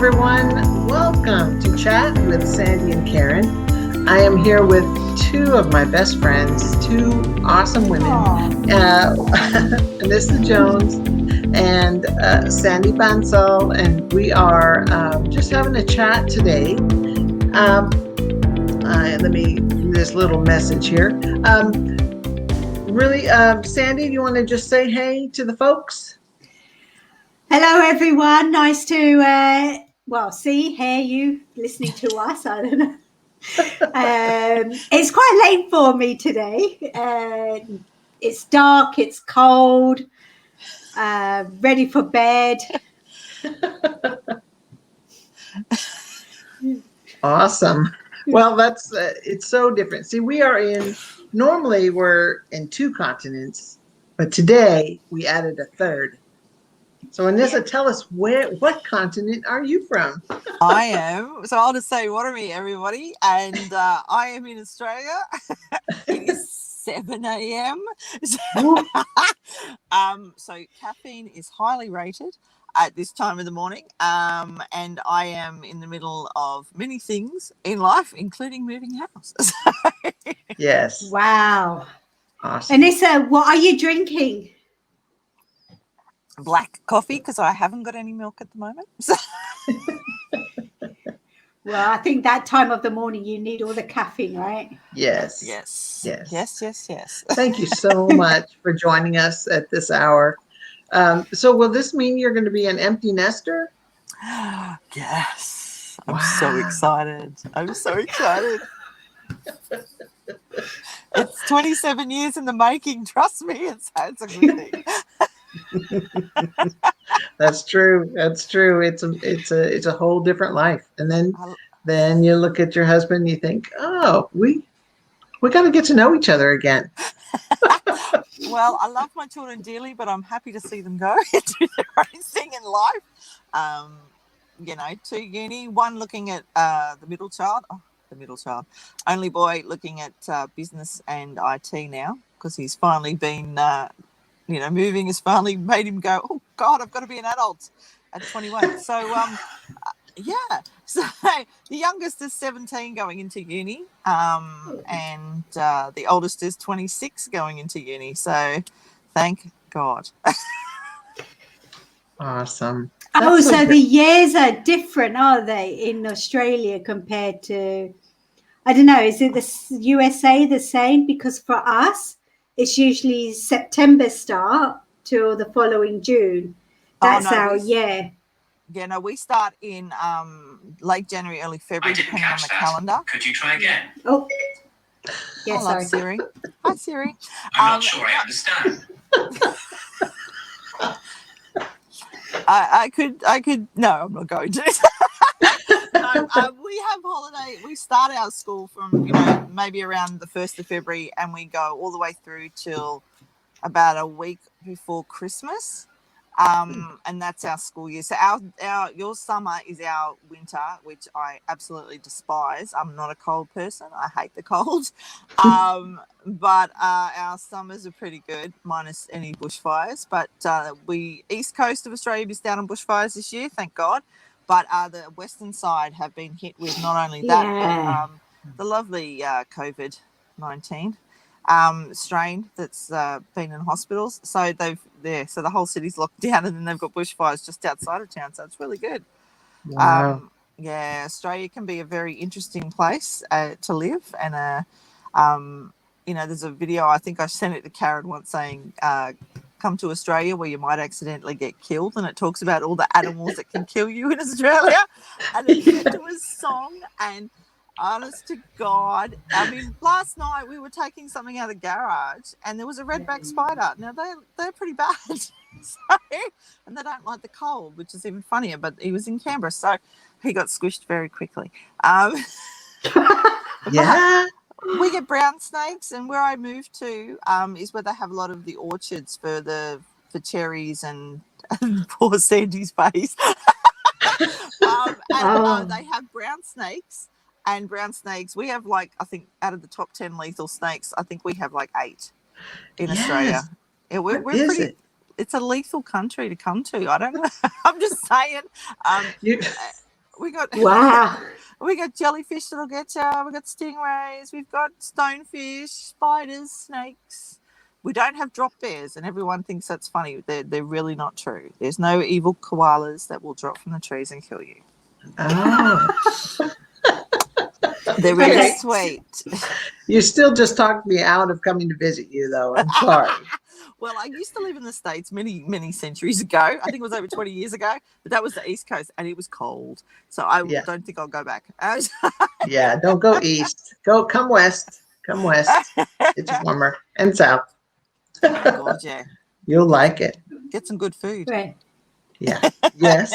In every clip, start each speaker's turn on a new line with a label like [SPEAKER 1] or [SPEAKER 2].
[SPEAKER 1] everyone. Welcome to Chat with Sandy and Karen. I am here with two of my best friends, two awesome women, Anissa Jones and Sandy Bansal, and we are just having a chat today. Let me do this little message here. Sandy, do you want to just say hey to the folks?
[SPEAKER 2] Hello, everyone. Nice to, hear you listening to us. I don't know. It's quite late for me today. It's dark, it's cold, ready for bed.
[SPEAKER 1] Awesome. Well, that's it's so different. See, normally we're in two continents, but today we added a third. So Anissa, tell us what continent are you from?
[SPEAKER 3] I am. So I'll just say waterme, everybody. And I am in Australia. It is 7 a.m. So caffeine is highly rated at this time of the morning. And I am in the middle of many things in life, including moving house.
[SPEAKER 1] Yes.
[SPEAKER 2] Wow.
[SPEAKER 1] Awesome.
[SPEAKER 2] Anissa, what are you drinking?
[SPEAKER 3] Black coffee, because I haven't got any milk at the moment.
[SPEAKER 2] Well, I think that time of the morning you need all the caffeine, right?
[SPEAKER 1] Yes. Thank you so much for joining us at this hour. So will this mean you're going to be an empty nester?
[SPEAKER 3] Yes. I'm so excited. It's 27 years in the making. Trust me, it's a good thing.
[SPEAKER 1] That's true. It's a whole different life. And then you look at your husband and you think, oh, we got to get to know each other again.
[SPEAKER 3] Well, I love my children dearly, but I'm happy to see them go do their own thing in life. To uni. One looking at the middle child, only boy looking at business and IT now, because he's finally been. Moving has finally made him go, oh, God, I've got to be an adult at 21. So, So the youngest is 17 going into uni, and the oldest is 26 going into uni. So thank God.
[SPEAKER 1] Awesome.
[SPEAKER 2] So the years are different, are they, in Australia compared to, I don't know, is it the USA the same? Because for us, it's usually September start till the following June. That's our year.
[SPEAKER 3] Yeah, no, we start in late January, early February, depending on the calendar.
[SPEAKER 4] Could you try again?
[SPEAKER 2] Oh, yes,
[SPEAKER 3] I love Siri. Hi, Siri.
[SPEAKER 4] I'm not sure I understand.
[SPEAKER 3] I could. No, I'm not going to. We have holiday. We start our school from maybe around the 1st of February, and we go all the way through till about a week before Christmas. And that's our school year. So your summer is our winter, which I absolutely despise. I'm not a cold person. I hate the cold. But our summers are pretty good, minus any bushfires. But east coast of Australia is down on bushfires this year, thank God. But the western side have been hit with not only that, but the lovely COVID-19 strain that's been in hospitals. So so the whole city's locked down, and then they've got bushfires just outside of town. So it's really good.
[SPEAKER 1] Wow.
[SPEAKER 3] Australia can be a very interesting place to live. And there's a video, I think I sent it to Karen once, saying come to Australia where you might accidentally get killed, and it talks about all the animals that can kill you in Australia, and it's set to a song. And honest to God, I mean, last night we were taking something out of the garage and there was a redback spider. Now they're pretty bad. And they don't like the cold, which is even funnier, but he was in Canberra, so he got squished very quickly.
[SPEAKER 1] Yeah.
[SPEAKER 3] We get brown snakes, and where I moved to is where they have a lot of the orchards for cherries and poor Sandy's face. They have brown snakes. And brown snakes, we have I think out of the top 10 lethal snakes, I think we have 8 in Australia. Yeah, we're pretty. It's a lethal country to come to. I don't know. I'm just saying. we got
[SPEAKER 2] Wow.
[SPEAKER 3] we got jellyfish that'll get you. We got stingrays. We've got stonefish, spiders, snakes. We don't have drop bears, and everyone thinks that's funny. They're really not true. There's no evil koalas that will drop from the trees and kill you.
[SPEAKER 1] Oh.
[SPEAKER 3] They're really
[SPEAKER 1] Okay.
[SPEAKER 3] sweet.
[SPEAKER 1] You still just talked me out of coming to visit you, though. I'm sorry.
[SPEAKER 3] Well, I used to live in the States many centuries ago. I think it was over 20 years ago, but that was the East Coast, and it was cold. So I
[SPEAKER 1] Yeah.
[SPEAKER 3] don't think I'll go back.
[SPEAKER 1] Yeah, don't go east. Come west. Come west. It's warmer. And south.
[SPEAKER 3] Oh, God, yeah.
[SPEAKER 1] You'll like it.
[SPEAKER 3] Get some good food.
[SPEAKER 2] Right.
[SPEAKER 1] Yeah. Yes.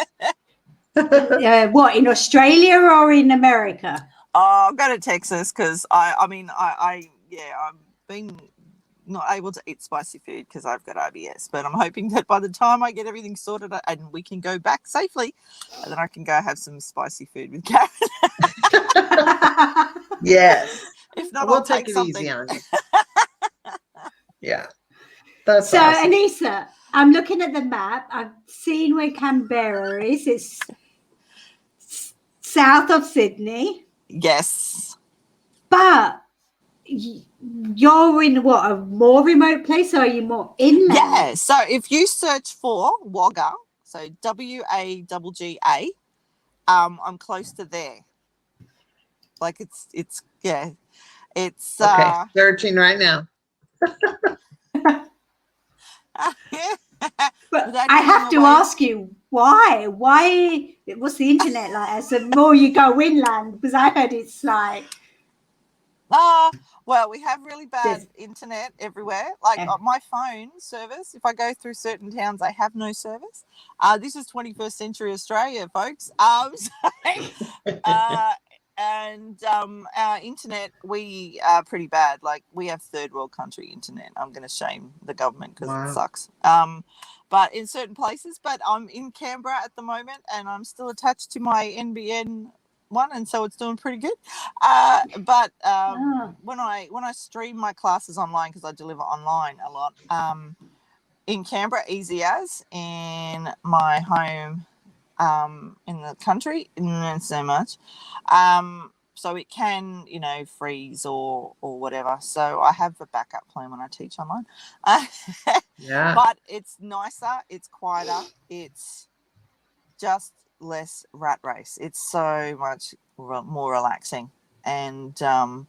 [SPEAKER 2] What, in Australia or in America?
[SPEAKER 3] Oh, I'll go to Texas because I've been not able to eat spicy food because I've got IBS. But I'm hoping that by the time I get everything sorted out and we can go back safely, and then I can go have some spicy food with Karen.
[SPEAKER 1] Yes.
[SPEAKER 3] If not,
[SPEAKER 1] We'll
[SPEAKER 3] I'll
[SPEAKER 1] take
[SPEAKER 3] take
[SPEAKER 1] it
[SPEAKER 3] something.
[SPEAKER 1] easy on you. Yeah. That's
[SPEAKER 2] So,
[SPEAKER 1] awesome.
[SPEAKER 2] Anissa, I'm looking at the map. I've seen where Canberra is. It's south of Sydney.
[SPEAKER 3] Yes.
[SPEAKER 2] But you're in what, a more remote place, or are you more inland?
[SPEAKER 3] Yeah. So if you search for Wagga, so WAGGA, I'm close to there. Like it's
[SPEAKER 1] Okay. Searching right now.
[SPEAKER 2] But
[SPEAKER 3] Without
[SPEAKER 2] I
[SPEAKER 3] giving
[SPEAKER 2] have to
[SPEAKER 3] away-
[SPEAKER 2] ask you, why? Why? What's the internet like? As the more you go inland, because I heard it's like.
[SPEAKER 3] Well, we have really bad
[SPEAKER 2] There's-
[SPEAKER 3] internet everywhere. Like
[SPEAKER 2] Yeah.
[SPEAKER 3] my phone service, if I go through certain towns, I have no service. This is 21st century Australia, folks. And our internet, we are pretty bad. Like we have third world country internet. I'm going to shame the government because
[SPEAKER 1] Wow.
[SPEAKER 3] it sucks. But in certain places, but I'm in Canberra at the moment, and I'm still attached to my NBN one, and so it's doing pretty good. But when I stream my classes online, because I deliver online a lot, in Canberra, easy as in my home in the country, not so much. So it can, freeze or whatever. So I have a backup plan when I teach online.
[SPEAKER 1] Yeah.
[SPEAKER 3] But it's nicer, it's quieter, it's just less rat race. It's so much more relaxing. And and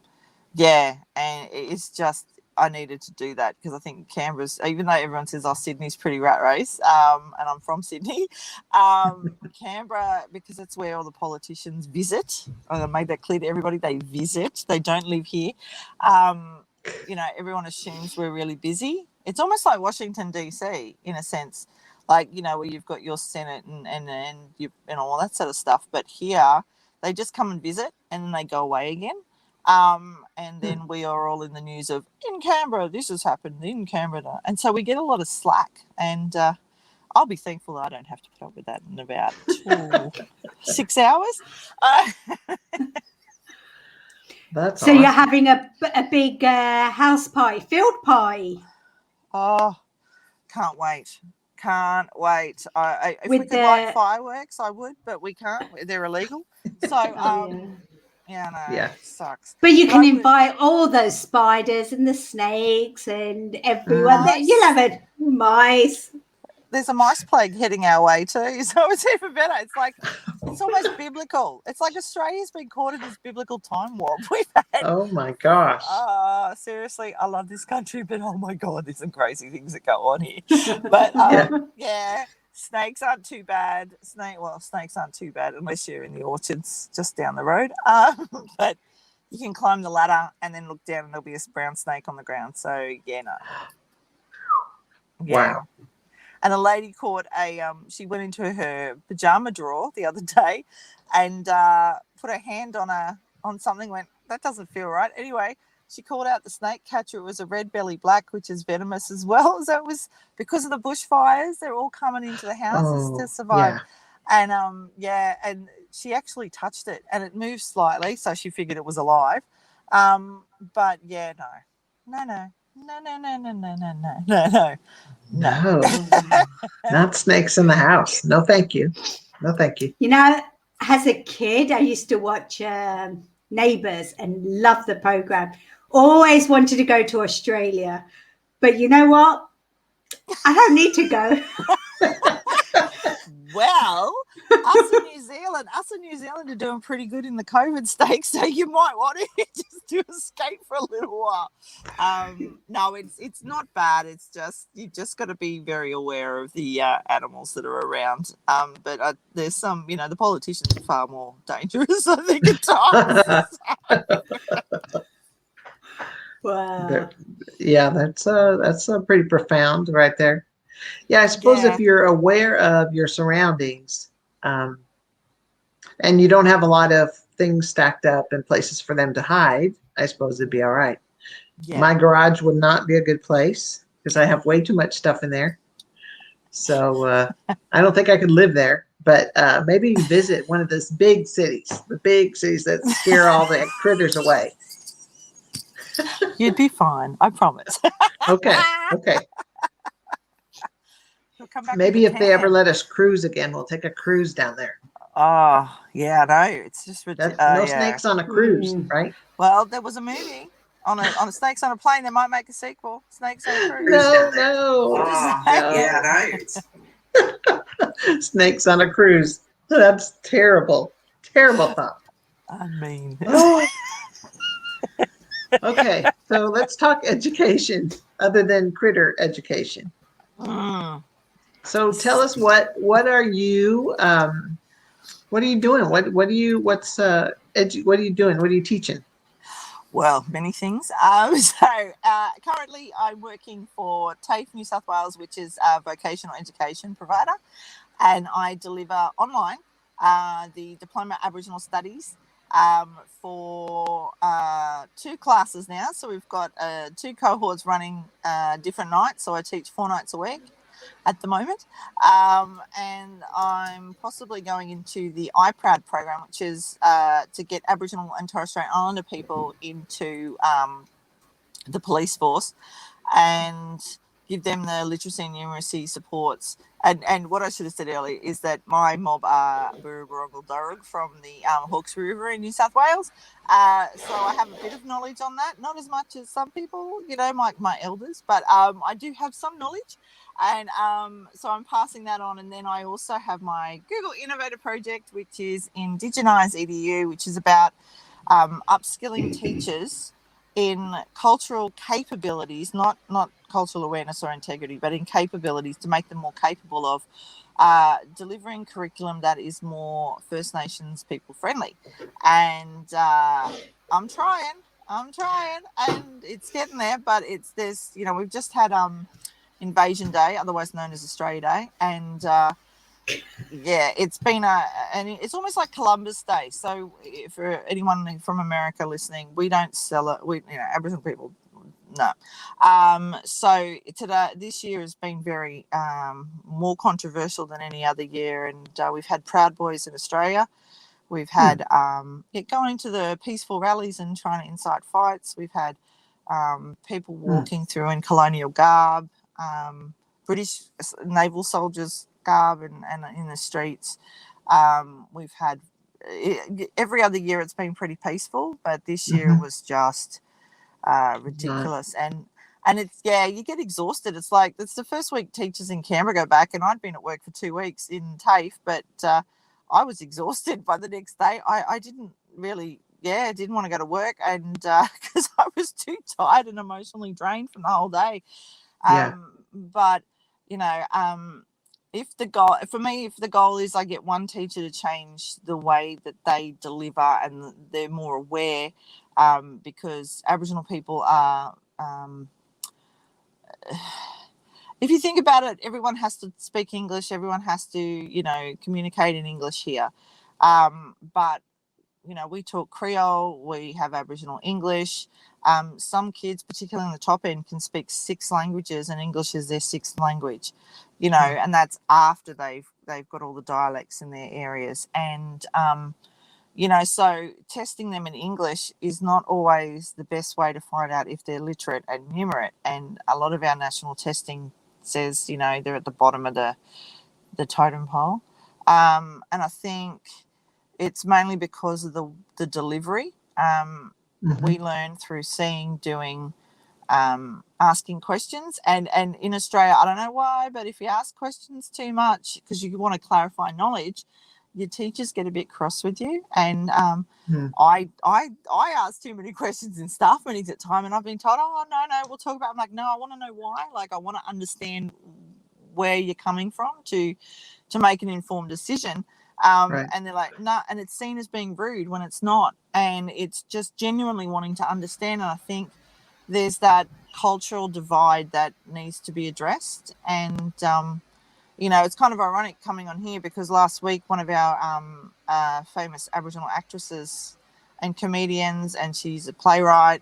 [SPEAKER 3] it's just, I needed to do that because I think Canberra's, even though everyone says, Sydney's pretty rat race, and I'm from Sydney, Canberra, because it's where all the politicians visit. I made that clear to everybody. They visit. They don't live here. Everyone assumes we're really busy. It's almost like Washington, D.C. in a sense, like, where you've got your Senate and you and all that sort of stuff. But here, they just come and visit and then they go away again. And then we are all in the news of, in Canberra, this has happened, in Canberra. And so we get a lot of slack. And I'll be thankful that I don't have to put up with that in about 6 hours.
[SPEAKER 1] That's
[SPEAKER 2] So
[SPEAKER 1] awesome.
[SPEAKER 2] you're having a big house party, field party.
[SPEAKER 3] Oh, can't wait. Can't wait. If we
[SPEAKER 2] With
[SPEAKER 3] could light fireworks, I would, but we can't. They're illegal. So,
[SPEAKER 1] Yeah.
[SPEAKER 3] it sucks.
[SPEAKER 2] But you
[SPEAKER 3] But
[SPEAKER 2] can
[SPEAKER 3] I would-
[SPEAKER 2] invite all those spiders and the snakes and everyone.
[SPEAKER 3] Mice.
[SPEAKER 2] You'll have mice.
[SPEAKER 3] There's a mice plague heading our way too, so it's even better. It's like, it's almost biblical. It's like Australia's been caught in this biblical time warp. We've had,
[SPEAKER 1] Oh my gosh.
[SPEAKER 3] seriously, I love this country, but oh my God, there's some crazy things that go on here. But yeah, snakes aren't too bad. Snakes aren't too bad unless you're in the orchards just down the road. But you can climb the ladder and then look down and there'll be a brown snake on the ground. So yeah, no. Yeah.
[SPEAKER 1] Wow.
[SPEAKER 3] And a lady caught she went into her pajama drawer the other day and put her hand on something, went, that doesn't feel right. Anyway, she called out the snake catcher. It was a red belly black, which is venomous as well. So it was because of the bushfires. They're all coming into the houses to survive.
[SPEAKER 1] Yeah.
[SPEAKER 3] And and she actually touched it and it moved slightly. So she figured it was alive. But yeah, no.
[SPEAKER 1] No. Not snakes in the house. No, thank you. No, thank you.
[SPEAKER 2] You know, as a kid, I used to watch Neighbours and love the program. Always wanted to go to Australia. But you know what? I don't need to go.
[SPEAKER 3] Well, us in New Zealand are doing pretty good in the COVID stakes, so you might want to just to escape for a little while. No, it's not bad. It's just you just got to be very aware of the animals that are around. But there's some, the politicians are far more dangerous, I think, at times.
[SPEAKER 2] Wow.
[SPEAKER 1] Yeah, that's pretty profound right there. Yeah, I suppose if you're aware of your surroundings, and you don't have a lot of things stacked up and places for them to hide, I suppose it'd be all right.
[SPEAKER 3] Yeah.
[SPEAKER 1] My garage would not be a good place because I have way too much stuff in there. So I don't think I could live there. But maybe visit one of those big cities, the big cities that scare all the critters away.
[SPEAKER 3] You'd be fine, I promise.
[SPEAKER 1] Okay.
[SPEAKER 3] You'll come back
[SPEAKER 1] Maybe
[SPEAKER 3] with a
[SPEAKER 1] if they ever
[SPEAKER 3] tan.
[SPEAKER 1] let us cruise again, we'll take a cruise down there.
[SPEAKER 3] Oh, yeah, no, it's just
[SPEAKER 1] That's no
[SPEAKER 3] yeah.
[SPEAKER 1] snakes on a cruise, right?
[SPEAKER 3] Well, there was a movie on a Snakes on a Plane. They might make a sequel. Snakes on a Cruise.
[SPEAKER 1] No.
[SPEAKER 3] Yeah,
[SPEAKER 1] no. Snakes on a cruise. That's terrible. Terrible thought.
[SPEAKER 3] I mean,
[SPEAKER 1] Okay, so let's talk education other than critter education. So tell us what are you doing? What are you doing? What are you teaching?
[SPEAKER 3] well, many things. Currently I'm working for TAFE New South Wales, which is a vocational education provider, and I deliver online the Diploma of Aboriginal Studies for 2 classes now. So we've got 2 cohorts running different nights. So I teach 4 nights a week at the moment. And I'm possibly going into the iProud program, which is to get Aboriginal and Torres Strait Islander people into the police force and give them the literacy and numeracy supports. And what I should have said earlier is that my mob are Boorooberongal Darug from the Hawkesbury River in New South Wales. So I have a bit of knowledge on that, not as much as some people, my elders, but I do have some knowledge. And so I'm passing that on. And then I also have my Google Innovator project, which is Indigenise EDU, which is about upskilling teachers in cultural capabilities, not cultural awareness or integrity, but in capabilities to make them more capable of delivering curriculum that is more First Nations people friendly. And I'm trying, and it's getting there. But we've just had Invasion Day, otherwise known as Australia Day, and it's been and it's almost like Columbus Day. So for anyone from America listening, we don't sell it. Aboriginal people, no. So this year has been very more controversial than any other year, and we've had Proud Boys in Australia. We've had going to the peaceful rallies and trying to incite fights. We've had people walking through in colonial garb, British naval soldiers garb and in the streets. We've had every other year it's been pretty peaceful, but this year was just ridiculous. And it's you get exhausted. It's like it's the first week teachers in Canberra go back, and I'd been at work for 2 weeks in TAFE, but I was exhausted by the next day. I didn't really didn't want to go to work, and because I was too tired and emotionally drained from the whole day. But if the goal is I get one teacher to change the way that they deliver and they're more aware, because Aboriginal people are, if you think about it, everyone has to speak English, everyone has to, communicate in English here. But, we talk Creole, we have Aboriginal English. Some kids, particularly in the top end, can speak 6 languages, and English is their 6th language, and that's after they've got all the dialects in their areas. And, so testing them in English is not always the best way to find out if they're literate and numerate. And a lot of our national testing says, they're at the bottom of the totem pole. And I think it's mainly because of the delivery. We learn through seeing, doing, asking questions, and in Australia, I don't know why, but if you ask questions too much because you want to clarify knowledge, your teachers get a bit cross with you. And I ask too many questions in staff meetings at time, and I've been told, oh no, we'll talk about it. I'm like, no, I want to know why. Like, I want to understand where you're coming from to make an informed decision.
[SPEAKER 1] Right.
[SPEAKER 3] And they're like, no, and it's seen as being rude when it's not. And it's just genuinely wanting to understand. And I think there's that cultural divide that needs to be addressed. And, it's kind of ironic coming on here because last week one of our famous Aboriginal actresses and comedians, and she's a playwright,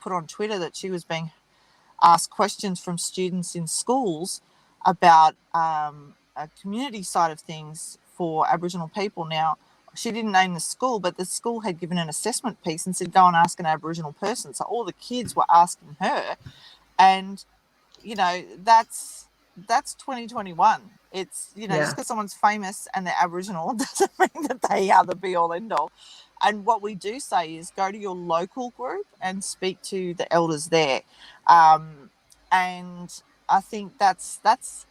[SPEAKER 3] put on Twitter that she was being asked questions from students in schools about a community side of things for Aboriginal people. Now, she didn't name the school, but the school had given an assessment piece and said, go and ask an Aboriginal person. So all the kids were asking her. And, that's 2021. It's, just because someone's famous and they're Aboriginal doesn't mean that they are the be-all, end-all. And what we do say is go to your local group and speak to the elders there. And I think that's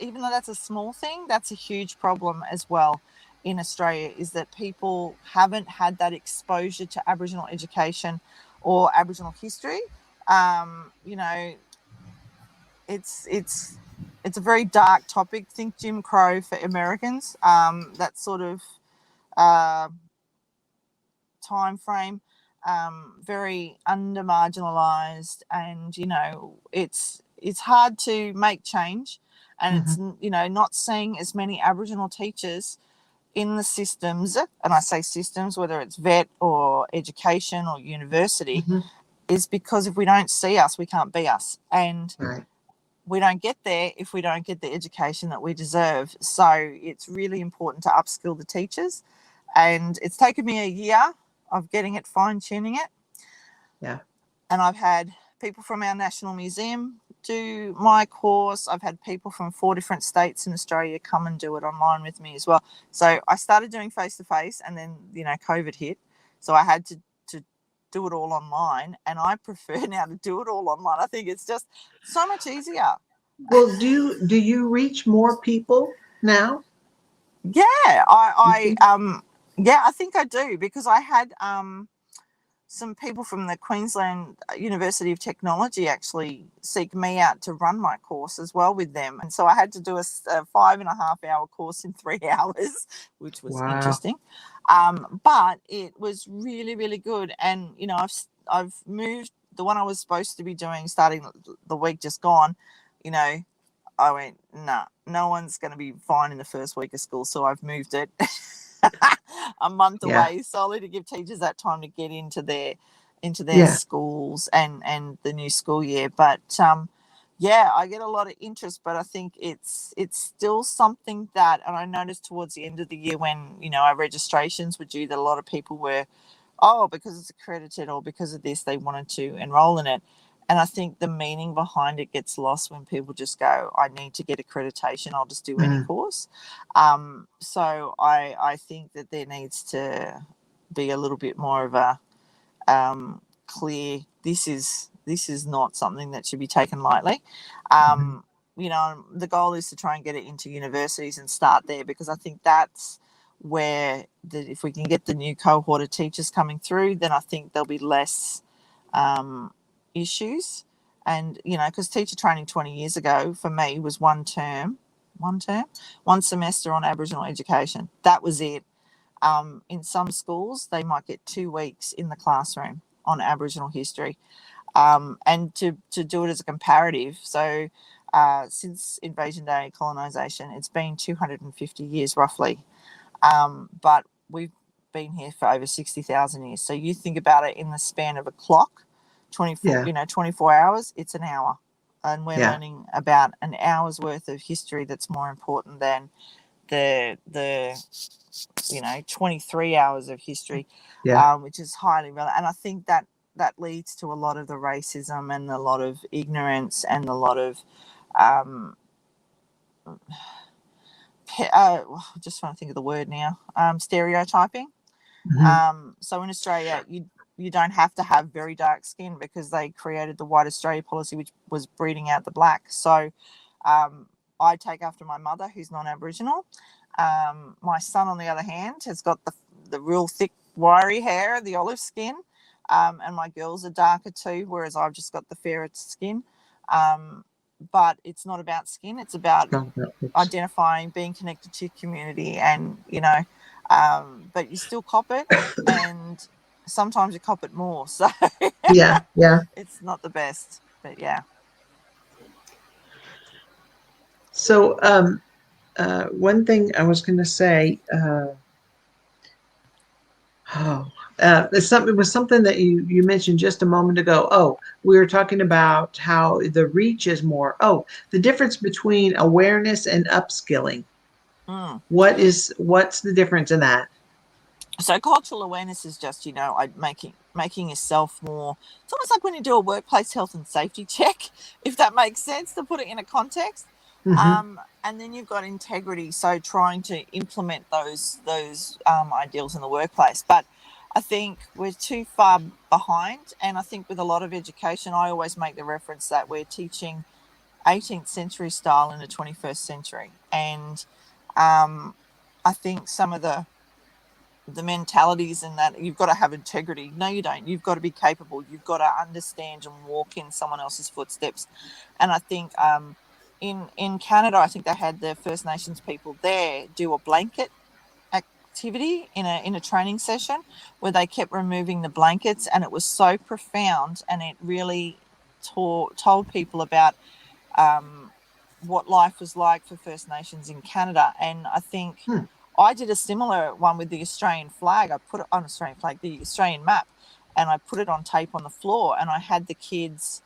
[SPEAKER 3] even though that's a small thing, that's a huge problem as well in Australia, is that people haven't had that exposure to Aboriginal education or Aboriginal history. It's a very dark topic. Think Jim Crow for Americans. That sort of time frame, very under marginalized, and it's hard to make change, and it's not seeing as many Aboriginal teachers in the systems, and I say systems, whether it's vet or education or university, is because if we don't see us, we can't be us, and we don't get there if we don't get the education that we deserve. So it's really important to upskill the teachers, and it's taken me a year of getting it, fine-tuning it.
[SPEAKER 1] Yeah.
[SPEAKER 3] And I've had people from our National Museum do my course. I've had people from 4 different states in Australia come and do it online with me as well. So I started doing face-to-face, and then, COVID hit. So I had to do it all online, and I prefer now to do it all online. I think it's just so much easier.
[SPEAKER 1] Well, do you reach more people now?
[SPEAKER 3] Yeah, I think I do, because I had some people from the Queensland University of Technology actually seek me out to run my course as well with them. And so I had to do a 5.5-hour course in 3 hours, which was interesting. But it was really, really good. And, I've moved the one I was supposed to be doing starting the week just gone, I went, no one's going to be fine in the first week of school. So I've moved it a month away, solely to give teachers that time to get into their schools and the new school year. But I get a lot of interest, but I think it's still something that, and I noticed towards the end of the year when our registrations were due, that a lot of people were, because it's accredited or because of this, they wanted to enroll in it. And I think the meaning behind it gets lost when people just go, I need to get accreditation, I'll just do any course. So I think that there needs to be a little bit more of a clear, this is not something that should be taken lightly. The goal is to try and get it into universities and start there, because I think that's where if we can get the new cohort of teachers coming through, then I think there'll be less issues. And because teacher training 20 years ago for me was one semester on Aboriginal education. That was it. In some schools they might get 2 weeks in the classroom on Aboriginal history, and to do it as a comparative. So since Invasion Day colonisation, it's been 250 years roughly, but we've been here for over 60,000 years. So you think about it in the span of a clock, 24 hours, it's an hour. And we're learning about an hour's worth of history that's more important than the 23 hours of history, which is highly relevant. And I think that leads to a lot of the racism and a lot of ignorance and a lot of just trying to think of the word now, stereotyping. So in Australia, you don't have to have very dark skin because they created the White Australia policy, which was breeding out the black. So I take after my mother, who's non-Aboriginal. My son, on the other hand, has got the real thick, wiry hair, the olive skin, and my girls are darker too, whereas I've just got the fairer skin. But it's not about skin; it's about identifying, being connected to your community, and but you still cop it, and sometimes you cop it more. So
[SPEAKER 1] Yeah.
[SPEAKER 3] it's not the best, but yeah.
[SPEAKER 1] So one thing I was going to say, it was something that you mentioned just a moment ago. Oh, we were talking about how the reach is more. Oh, the difference between awareness and upskilling.
[SPEAKER 3] Mm.
[SPEAKER 1] What's the difference in that?
[SPEAKER 3] So cultural awareness is just, making yourself more. It's almost like when you do a workplace health and safety check, if that makes sense, to put it in a context.
[SPEAKER 1] Mm-hmm.
[SPEAKER 3] And then you've got integrity, so trying to implement those ideals in the workplace. But I think we're too far behind, and I think with a lot of education, I always make the reference that we're teaching 18th century style in the 21st century, and I think some of the mentalities in that you've got to have integrity. No, you don't. You've got to be capable. You've got to understand and walk in someone else's footsteps. And I think in Canada, I think they had the First Nations people there do a blanket activity in a training session where they kept removing the blankets, and it was so profound, and it really told people about what life was like for First Nations in Canada. And I think I did a similar one with the Australian flag. I put it on Australian flag, the Australian map, and I put it on tape on the floor, and I had the kids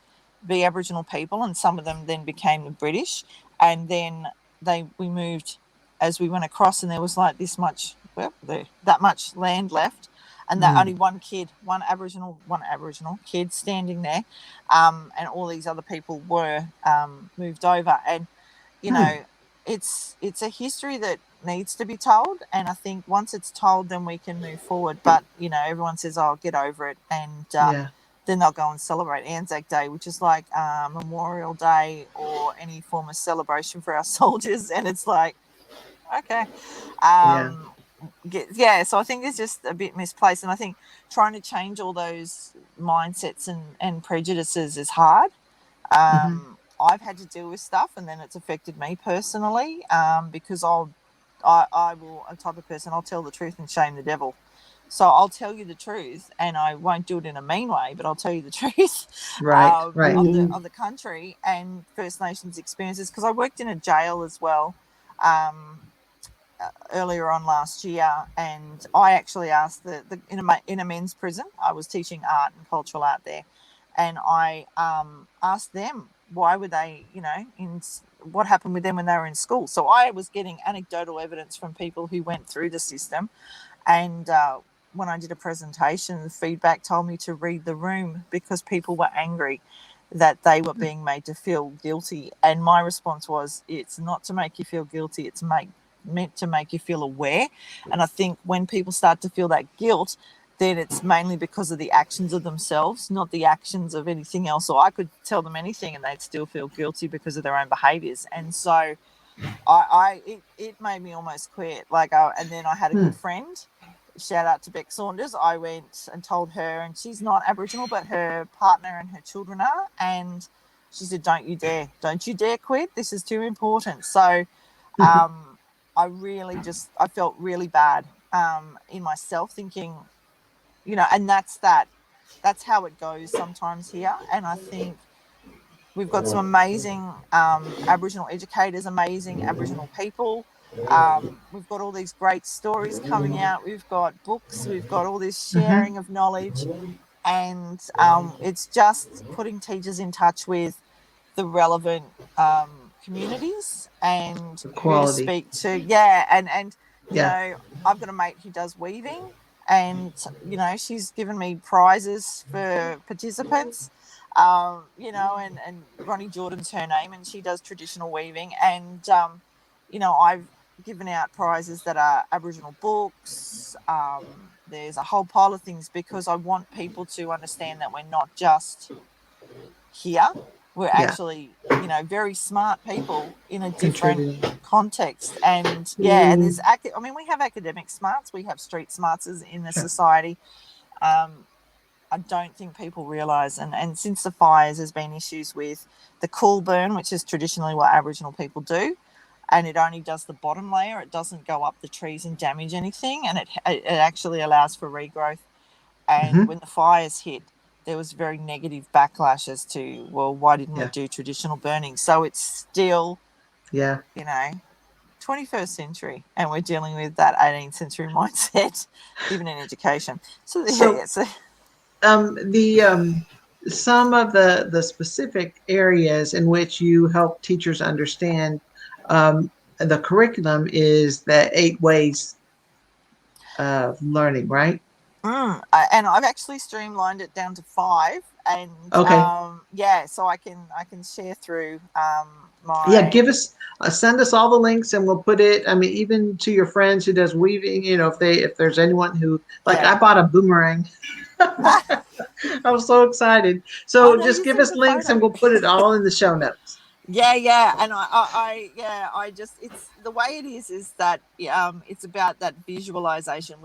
[SPEAKER 3] be Aboriginal people, and some of them then became the British. And then we moved as we went across, and there was like that much land left, and that only one Aboriginal kid standing there, and all these other people were moved over. And it's a history that needs to be told, and I think once it's told, then we can move forward. But everyone says, "Oh, get over it," and then they'll go and celebrate Anzac Day, which is like Memorial Day or any form of celebration for our soldiers, and it's like, okay. So I think it's just a bit misplaced, and I think trying to change all those mindsets and prejudices is hard. I've had to deal with stuff, and then it's affected me personally, because I'm a type of person, I'll tell the truth and shame the devil. So I'll tell you the truth, and I won't do it in a mean way, but I'll tell you the truth
[SPEAKER 1] Right.
[SPEAKER 3] of the country and First Nations experiences, because I worked in a jail as well earlier on last year, and I actually asked in a men's prison. I was teaching art and cultural art there, and I asked them why were they, what happened with them when they were in school. So I was getting anecdotal evidence from people who went through the system, and when I did a presentation, the feedback told me to read the room because people were angry that they were being made to feel guilty. And my response was, it's not to make you feel guilty, it's meant to make you feel aware. And I think when people start to feel that guilt, then it's mainly because of the actions of themselves, not the actions of anything else. Or I could tell them anything and they'd still feel guilty because of their own behaviours. And so it made me almost quit. And then I had a good friend, shout out to Beck Saunders. I went and told her, and she's not Aboriginal, but her partner and her children are, and she said, don't you dare quit, this is too important. So I felt really bad in myself, thinking, and that's how it goes sometimes here. And I think we've got some amazing Aboriginal educators, amazing Aboriginal people. We've got all these great stories coming out. We've got books. We've got all this sharing of knowledge. And it's just putting teachers in touch with the relevant communities and who to speak to. Yeah. And I've got a mate who does weaving, and, she's given me prizes for participants. And Ronnie Jordan's her name, and she does traditional weaving. And, I've given out prizes that are Aboriginal books. There's a whole pile of things because I want people to understand that we're not just here. We're actually, very smart people in a different
[SPEAKER 1] Contributing.
[SPEAKER 3] context. And and there's, we have academic smarts, we have street smarts in the society. I don't think people realise, and since the fires, there's been issues with the cool burn, which is traditionally what Aboriginal people do, and it only does the bottom layer. It doesn't go up the trees and damage anything, and it actually allows for regrowth. And when the fires hit, there was very negative backlash as to, well, why didn't we do traditional burning? So it's still, 21st century, and we're dealing with that 18th century mindset, even in education. So
[SPEAKER 1] some of the specific areas in which you help teachers understand the curriculum is the 8 ways of learning, right?
[SPEAKER 3] And I've actually streamlined it down to 5, and so I can share through my
[SPEAKER 1] give us send us all the links, and we'll put it, even to your friends who does weaving, if there's anyone who, I bought a boomerang. I was so excited. So just give us links and we'll put it all in the show notes.
[SPEAKER 3] And I just, it's the way it is that it's about that visualization.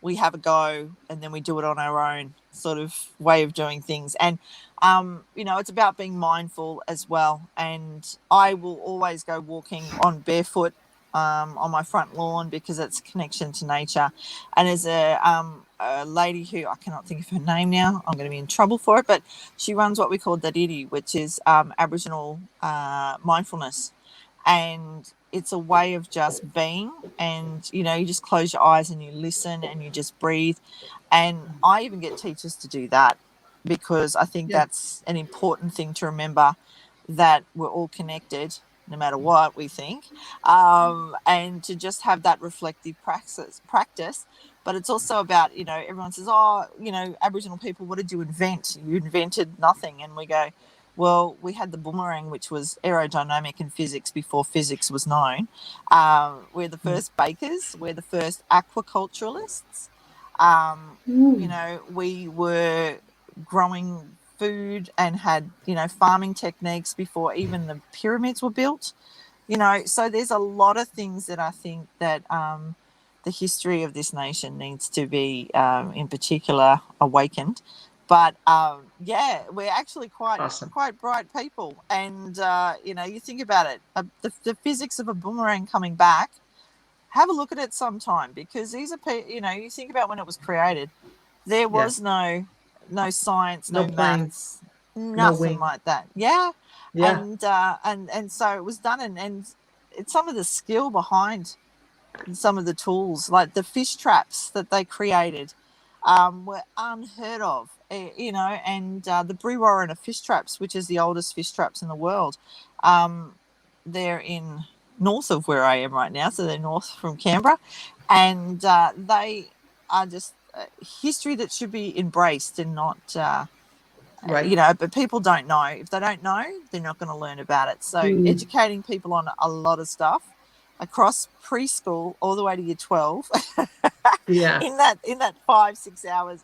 [SPEAKER 3] We have a go, and then we do it on our own sort of way of doing things. And, it's about being mindful as well. And I will always go walking on barefoot on my front lawn because it's a connection to nature. And there's a lady who, I cannot think of her name now, I'm going to be in trouble for it, but she runs what we call Dariri, which is Aboriginal mindfulness. And it's a way of just being, and you just close your eyes and you listen and you just breathe. And I even get teachers to do that because I think that's an important thing to remember, that we're all connected no matter what we think, and to just have that reflective practice. But it's also about, everyone says, Aboriginal people, what did you invent? You invented nothing. And we go, well, we had the boomerang, which was aerodynamic in physics before physics was known. We're the first bakers. We're the first aquaculturalists. We were growing food and had, farming techniques before even the pyramids were built. So there's a lot of things that I think that the history of this nation needs to be, in particular, awakened. But we're actually quite bright people, and you think about it, the physics of a boomerang coming back. Have a look at it sometime, because these are you think about when it was created, there was no science, no maths, nothing like that. And so it was done, and it's some of the skill behind some of the tools, like the fish traps that they created, were unheard of. And the Boorooberongal fish traps, which is the oldest fish traps in the world, they're in north of where I am right now, so they're north from Canberra, and they are just history that should be embraced and not but people don't know. If they don't know, they're not going to learn about it. So educating people on a lot of stuff across preschool all the way to year 12 in that 5-6 hours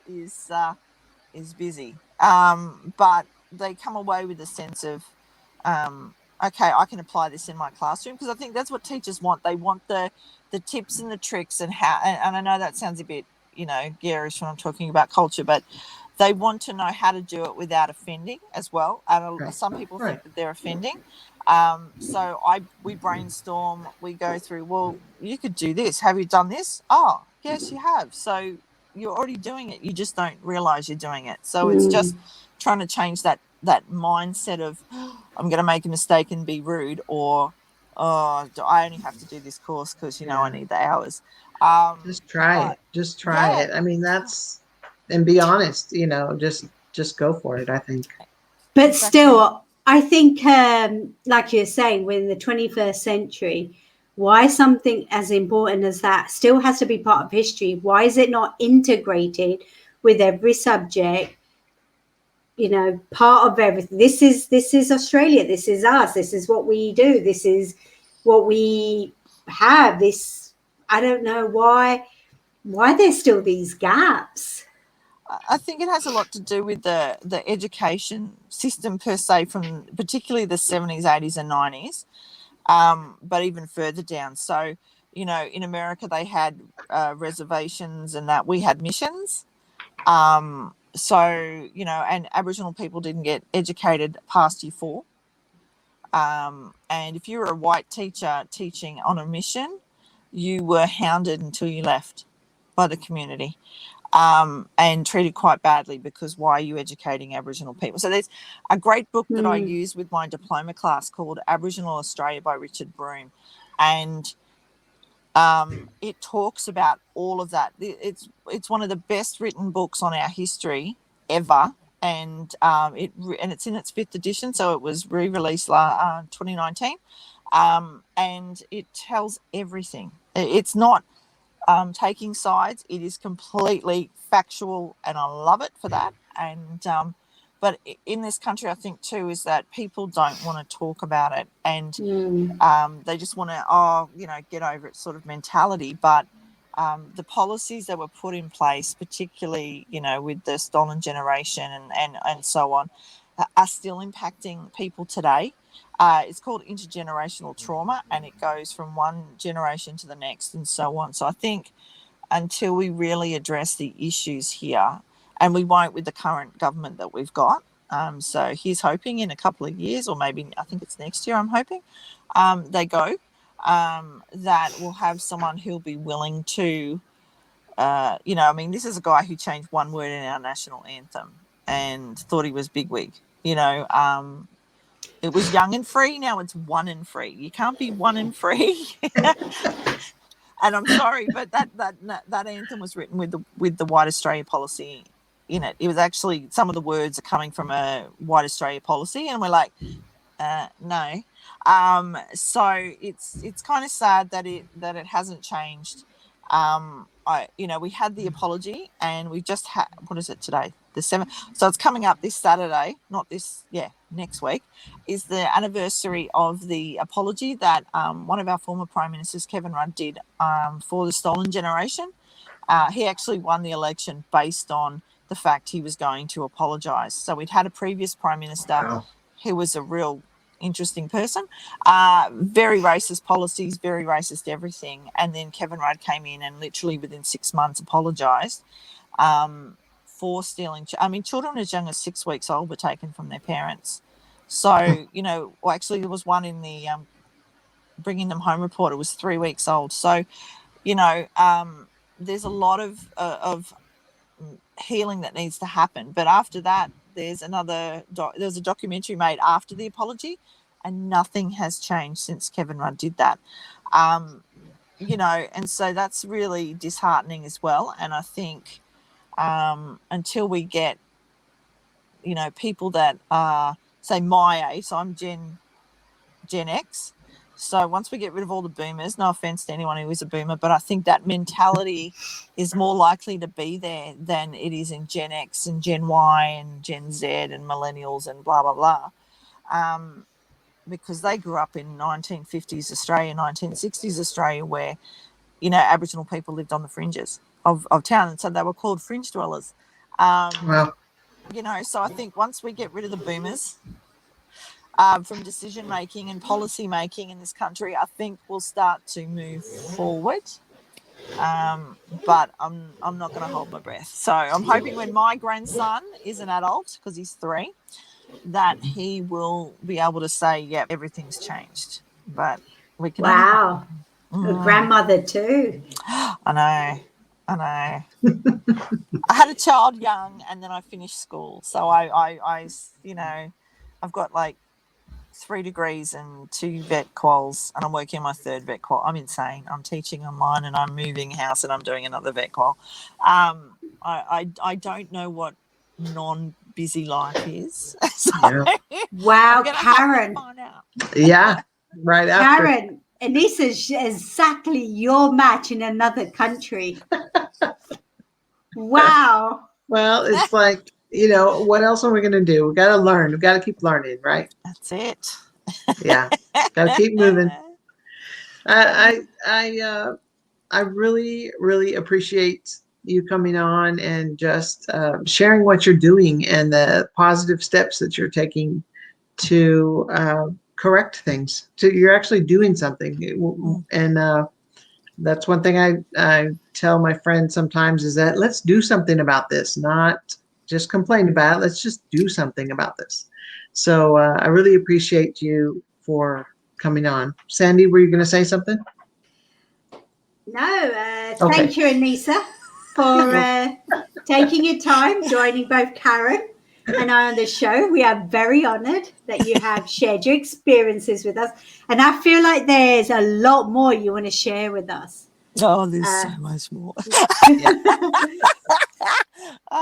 [SPEAKER 3] is busy, but they come away with a sense of okay, I can apply this in my classroom, because I think that's what teachers want. They want the tips and the tricks, and how, and I know that sounds a bit garish when I'm talking about culture, but they want to know how to do it without offending as well. And some people think that they're offending. So we brainstorm, we go through, well, you could do this. Have you done this? Oh, yes, you have. So you're already doing it. You just don't realize you're doing it. So it's just trying to change that mindset of, I'm going to make a mistake and be rude, or, I only have to do this course because, I need the hours.
[SPEAKER 1] Just try it. Just try it. I mean, and be honest, just go for it, I think.
[SPEAKER 2] But still, I think, like you're saying, we're in the 21st century. Why something as important as that still has to be part of history? Why is it not integrated with every subject? Part of everything. This is Australia. This is us. This is what we do. This is what we have this. I don't know why there's still these gaps.
[SPEAKER 3] I think it has a lot to do with the education system per se, from particularly the 70s, 80s, and 90s, but even further down. So, you know, in America they had reservations, and that we had missions. So, you know, and Aboriginal people didn't get educated past year 4. And if you were a white teacher teaching on a mission, you were hounded until you left by the community. And treated quite badly, because why are you educating Aboriginal people? So there's a great book that I use with my diploma class called Aboriginal Australia by Richard Broome, and it talks about all of that. It's one of the best written books on our history ever, and it's in its 5th edition, so it was re-released 2019, and it tells everything. It's not taking sides. It is completely factual, and I love it for that. And but in this country, I think too, is that people don't want to talk about it, and they just want to get over it sort of mentality. But the policies that were put in place, particularly with the stolen generation and so on, are still impacting people today. It's called intergenerational trauma, and it goes from one generation to the next and so on. So I think until we really address the issues here, and we won't with the current government that we've got, so he's hoping in a couple of years, or maybe I think it's next year, I'm hoping, they go, that we'll have someone who'll be willing to, this is a guy who changed one word in our national anthem and thought he was bigwig. It was young and free. Now it's one and free. You can't be one and free. And I'm sorry, but that anthem was written with the White Australia policy in it. It was actually, some of the words are coming from a White Australia policy, and we're like, no. So it's kind of sad that it hasn't changed. We had the apology, and we just had, what is it today? The 7th. So it's coming up this Saturday, next week, is the anniversary of the apology that one of our former Prime Ministers, Kevin Rudd, did for the stolen generation. He actually won the election based on the fact he was going to apologise. So we'd had a previous Prime Minister who was a real interesting person, very racist policies, very racist everything, and then Kevin Rudd came in and literally within 6 months apologised for stealing. Children as young as 6 weeks old were taken from their parents. So, actually there was one in the bringing them home report, it was 3 weeks old. So, there's a lot of healing that needs to happen. But after that, there's a documentary made after the apology, and nothing has changed since Kevin Rudd did that. And so that's really disheartening as well. And I think until we get, people that are, say, my age, so I'm Gen X. So once we get rid of all the boomers, no offense to anyone who is a boomer, but I think that mentality is more likely to be there than it is in Gen X and Gen Y and Gen Z and millennials and blah, blah, blah. Because they grew up in 1950s Australia, 1960s Australia, where, Aboriginal people lived on the fringes of town, and so they were called fringe dwellers.
[SPEAKER 1] Wow.
[SPEAKER 3] So I think once we get rid of the boomers from decision making and policy making in this country, I think we'll start to move forward. But I'm not going to hold my breath. So I'm hoping when my grandson is an adult, because he's 3, that he will be able to say, yeah, everything's changed. But we can.
[SPEAKER 2] Wow. A grandmother too.
[SPEAKER 3] I know. I had a child young, and then I finished school. So I I've got like 3 degrees and 2 vet quals, and I'm working on my 3rd vet qual. I'm insane. I'm teaching online, and I'm moving house, and I'm doing another vet qual. I don't know what non-busy life is. So
[SPEAKER 2] wow, Karen.
[SPEAKER 1] Yeah, right after.
[SPEAKER 2] Karen, Anissa's exactly your match in another country. Wow.
[SPEAKER 1] Well, it's like, what else are we going to do? We got to learn. We got to keep learning, right?
[SPEAKER 3] That's it.
[SPEAKER 1] Yeah. Got to keep moving. I really, really appreciate you coming on and just sharing what you're doing and the positive steps that you're taking to correct things. You're actually doing something, and that's one thing I tell my friends sometimes is that let's do something about this, not just complain about it. Let's just do something about this. So I really appreciate you for coming on. Sandy, were you going to say something?
[SPEAKER 2] No,
[SPEAKER 1] Okay.
[SPEAKER 2] thank you, Anissa, for taking your time, joining both Karen and I on the show. We are very honored that you have shared your experiences with us. And I feel like there's a lot more you want to share with us.
[SPEAKER 3] Oh, there's so much more.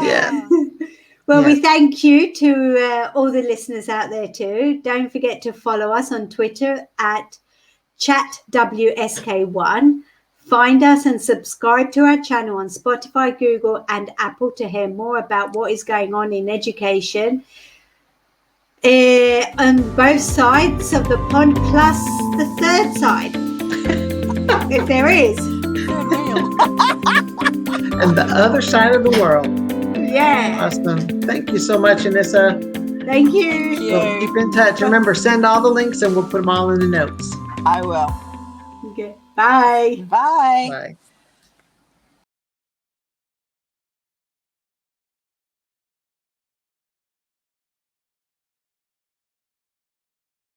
[SPEAKER 1] Yeah.
[SPEAKER 2] Well, we thank you to all the listeners out there too. Don't forget to follow us on Twitter at ChatWSK1. Find us and subscribe to our channel on Spotify, Google, and Apple to hear more about what is going on in education on both sides of the pond, plus the third side, if there is.
[SPEAKER 1] And the other side of the world.
[SPEAKER 2] Yeah.
[SPEAKER 1] Awesome. Thank you so much, Anissa.
[SPEAKER 2] Thank you.
[SPEAKER 1] So keep in touch. Remember, send all the links and we'll put them all in the notes.
[SPEAKER 3] I will.
[SPEAKER 2] Okay. Bye.
[SPEAKER 3] Bye.
[SPEAKER 1] Bye.